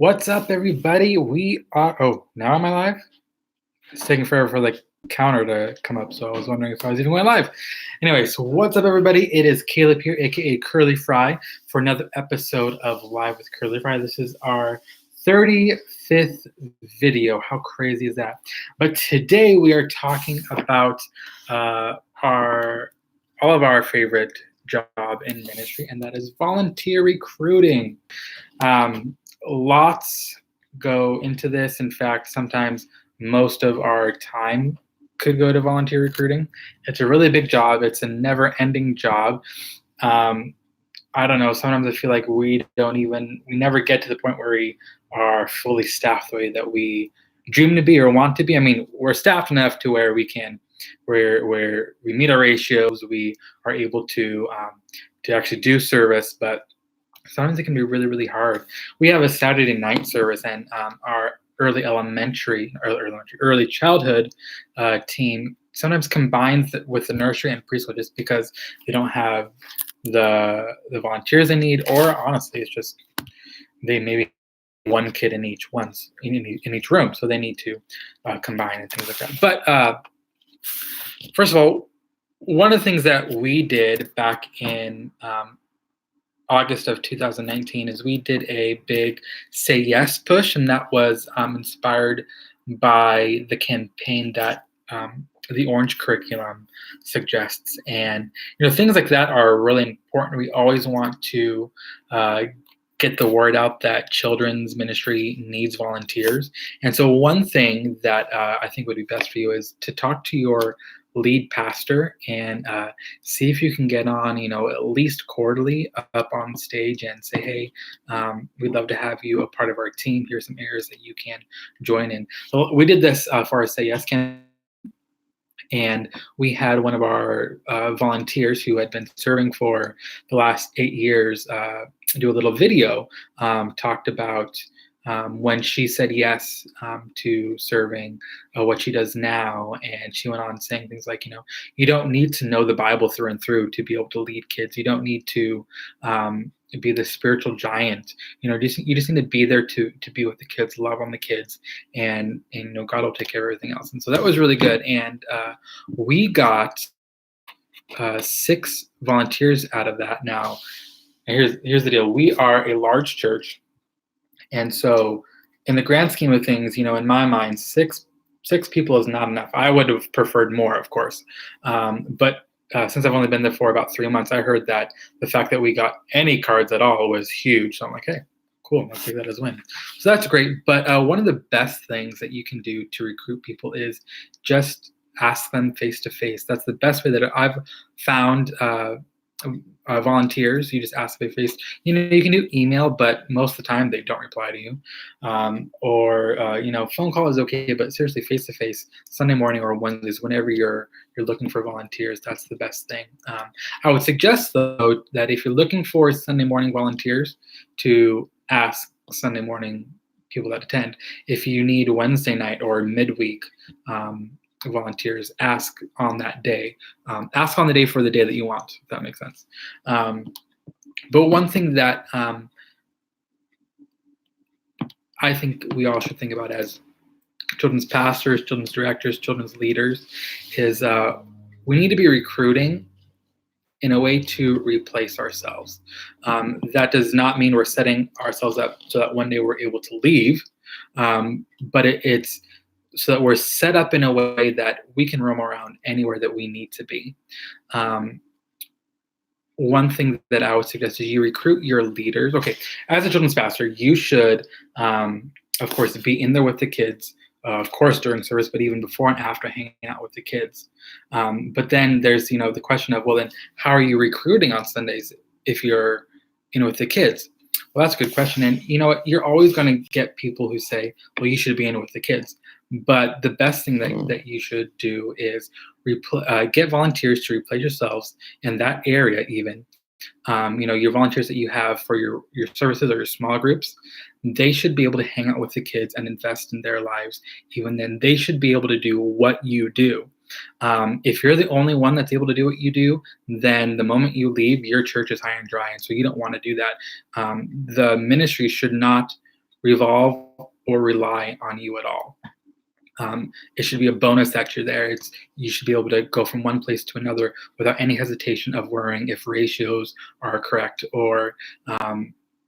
What's up, everybody? We are. Oh, now am I live? It's taking forever for the counter to come up, so I was wondering if I was even going live. Anyway, so what's up, everybody? It is Caleb here, a.k.a. Curly Fry, for another episode of Live with Curly Fry. This is our 35th video. How crazy is that? But today we are talking about our all of our favorite job in ministry, and that is volunteer recruiting. Lots go into this. In fact, sometimes most of our time could go to volunteer recruiting. It's a really big job. It's a never-ending job. I don't know. Sometimes I feel like we never get to the point where we are fully staffed the way that we dream to be or want to be. I mean, we're staffed enough to where where we meet our ratios, we are able to actually do service, but sometimes it can be really, really hard. We have a Saturday night service, and our early childhood team sometimes combines with the nursery and preschool just because they don't have the volunteers they need, or honestly, it's just they maybe one kid in each room, so they need to combine and things like that. But first of all, one of the things that we did back in August of 2019 is we did a big Say Yes push, and that was inspired by the campaign that the Orange Curriculum suggests. And things like that are really important. We always want to get the word out that children's ministry needs volunteers. And so one thing that I think would be best for you is to talk to your lead pastor and see if you can get on, at least quarterly up on stage and say, hey, we'd love to have you a part of our team. Here's some areas that you can join in. So we did this for our Say Yes campaign. And we had one of our volunteers who had been serving for the last 8 years do a little video, talked about when she said yes to serving, what she does now. And she went on saying things like, you don't need to know the Bible through and through to be able to lead kids. You don't need to be the spiritual giant. You just need to be there to be with the kids, love on the kids, and God will take care of everything else. And so that was really good. And we got 6 volunteers out of that. Now, here's the deal. We are a large church. And so in the grand scheme of things, in my mind, six people is not enough. I would have preferred more, of course. But since I've only been there for about 3 months, I heard that the fact that we got any cards at all was huge. So I'm like, hey, cool, I'll take that as a win. So that's great. But one of the best things that you can do to recruit people is just ask them face to face. That's the best way that I've found volunteers. You just ask face to face. You can do email, but most of the time they don't reply to you. Or phone call is okay, but seriously, face to face, Sunday morning or Wednesdays, whenever you're looking for volunteers, that's the best thing. I would suggest though that if you're looking for Sunday morning volunteers, to ask Sunday morning people that attend. If you need Wednesday night or midweek volunteers, ask on that day. Ask on the day for the day that you want, if that makes sense. But one thing that I think we all should think about as children's pastors, children's directors, children's leaders is we need to be recruiting in a way to replace ourselves. That does not mean we're setting ourselves up so that one day we're able to leave, but it's so that we're set up in a way that we can roam around anywhere that we need to be. One thing that I would suggest is you recruit your leaders. Okay, as a children's pastor, you should, of course, be in there with the kids, of course, during service, but even before and after, hanging out with the kids. But then there's, the question of, well, then how are you recruiting on Sundays if you're, with the kids? Well, that's a good question. And you know what? You're always going to get people who say, well, you should be in with the kids. But the best thing that you should do is get volunteers to replace yourselves in that area even. Your volunteers that you have for your services or your small groups, they should be able to hang out with the kids and invest in their lives. Even then, they should be able to do what you do. If you're the only one that's able to do what you do, then the moment you leave, your church is high and dry. And so you don't want to do that. The ministry should not revolve or rely on you at all. It should be a bonus that you're there. You should be able to go from one place to another without any hesitation of worrying if ratios are correct, or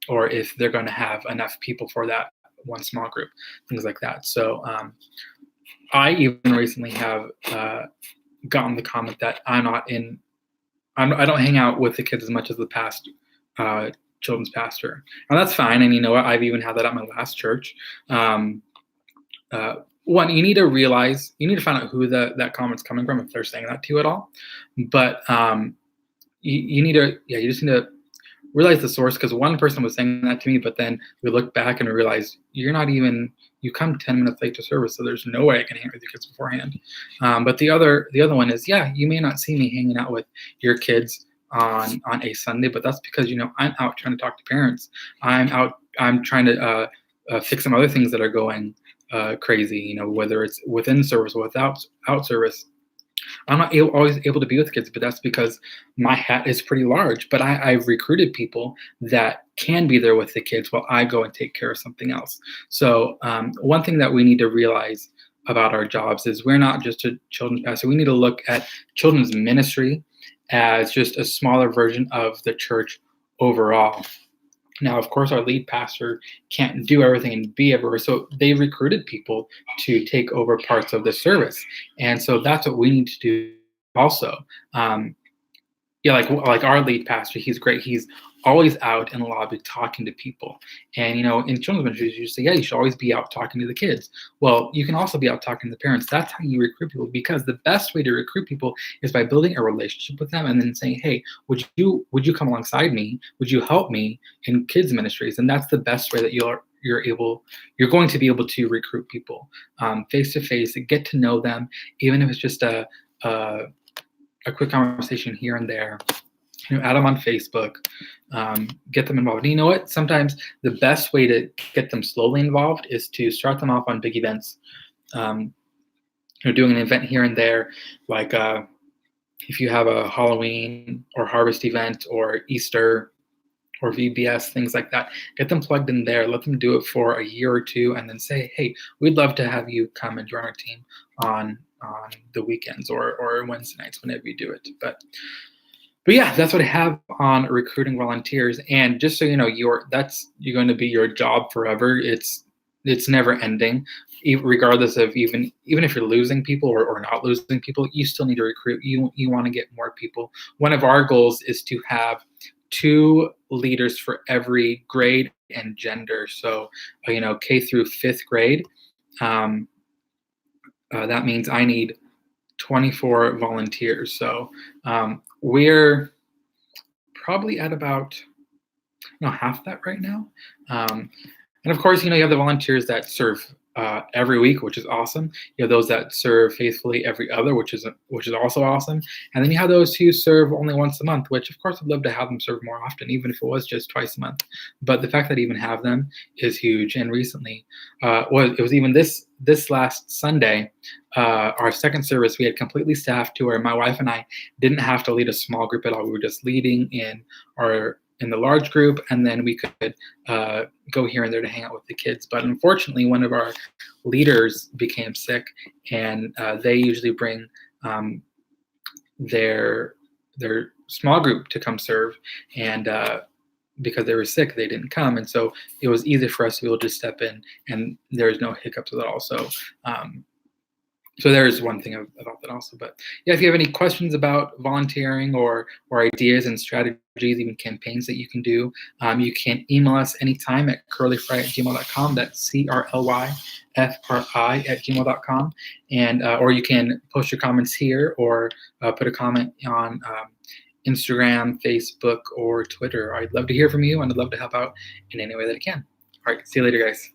if they're going to have enough people for that one small group, things like that. So I even recently have gotten the comment that I don't hang out with the kids as much as the past children's pastor, and that's fine. And you know what? I've even had that at my last church. One, you need to find out who that comment's coming from, if they're saying that to you at all. But you just need to realize the source, because one person was saying that to me, but then we looked back and we realized you come 10 minutes late to service, so there's no way I can hang out with your kids beforehand. But the other one is, yeah, you may not see me hanging out with your kids on a Sunday, but that's because I'm out trying to talk to parents. I'm trying to fix some other things that are going crazy, whether it's within service or without service. I'm not always able to be with kids, but that's because my hat is pretty large. But I've recruited people that can be there with the kids while I go and take care of something else. So one thing that we need to realize about our jobs is we're not just a children's pastor. We need to look at children's ministry as just a smaller version of the church overall. Now, of course, our lead pastor can't do everything and be everywhere, so they recruited people to take over parts of the service, and so that's what we need to do also. Like our lead pastor, he's great. He's always out in the lobby talking to people. And in children's ministries, you say, yeah, you should always be out talking to the kids. Well, you can also be out talking to the parents. That's how you recruit people, because the best way to recruit people is by building a relationship with them and then saying, hey, would you come alongside me? Would you help me in kids ministries? And that's the best way that you're going to be able to recruit people face to face, get to know them, even if it's just a quick conversation here and there. Add them on Facebook, get them involved. And you know what? Sometimes the best way to get them slowly involved is to start them off on big events. Doing an event here and there, like if you have a Halloween or harvest event or Easter or VBS, things like that, get them plugged in there, let them do it for a year or two, and then say, hey, we'd love to have you come and join our team on the weekends or Wednesday nights, whenever you do it. But yeah, that's what I have on recruiting volunteers. And just so you know, you're going to be your job forever. It's never ending, regardless of even if you're losing people or not losing people, you still need to recruit. You want to get more people. One of our goals is to have 2 leaders for every grade and gender. So, K through 5th grade. That means I need 24 volunteers. So we're probably at about half that right now. And of course, you have the volunteers that serve every week, which is awesome. You have those that serve faithfully every other, which is also awesome. And then you have those who serve only once a month, which of course I'd love to have them serve more often, even if it was just twice a month. But the fact that I even have them is huge. And recently, it was even this last Sunday, our second service, we had completely staffed to where my wife and I didn't have to lead a small group at all. We were just leading in the large group, and then we could go here and there to hang out with the kids. But unfortunately, one of our leaders became sick, and they usually bring their small group to come serve, and because they were sick, they didn't come, and so it was easy for us to be able to step in, and there's no hiccups at all. So there's one thing about that also. But yeah, if you have any questions about volunteering or ideas and strategies, even campaigns that you can do, you can email us anytime at curlyfry@gmail.com. That's CRLYFRI@gmail.com. And or you can post your comments here, or put a comment on Instagram, Facebook, or Twitter. I'd love to hear from you, and I'd love to help out in any way that I can. All right, see you later, guys.